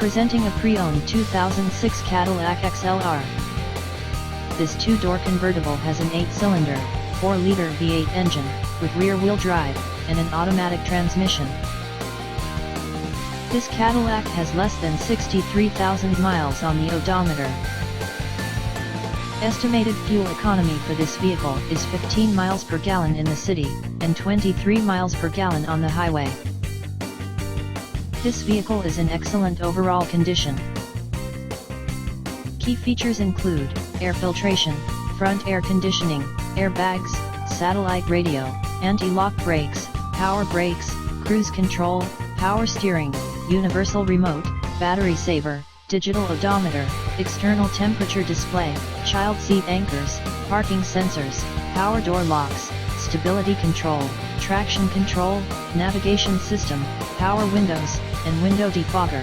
Presenting a pre-owned 2006 Cadillac XLR. This two-door convertible has an 8-cylinder, 4-liter V8 engine, with rear-wheel drive, and an automatic transmission. This Cadillac has less than 63,000 miles on the odometer. Estimated fuel economy for this vehicle is 15 miles per gallon in the city, and 23 miles per gallon on the highway. This vehicle is in excellent overall condition. Key features include air filtration, front air conditioning, airbags, satellite radio, anti-lock brakes, power brakes, cruise control, power steering, universal remote, battery saver, digital odometer, external temperature display, child seat anchors, parking sensors, power door locks, stability control, traction control, navigation system, power windows, and window defogger.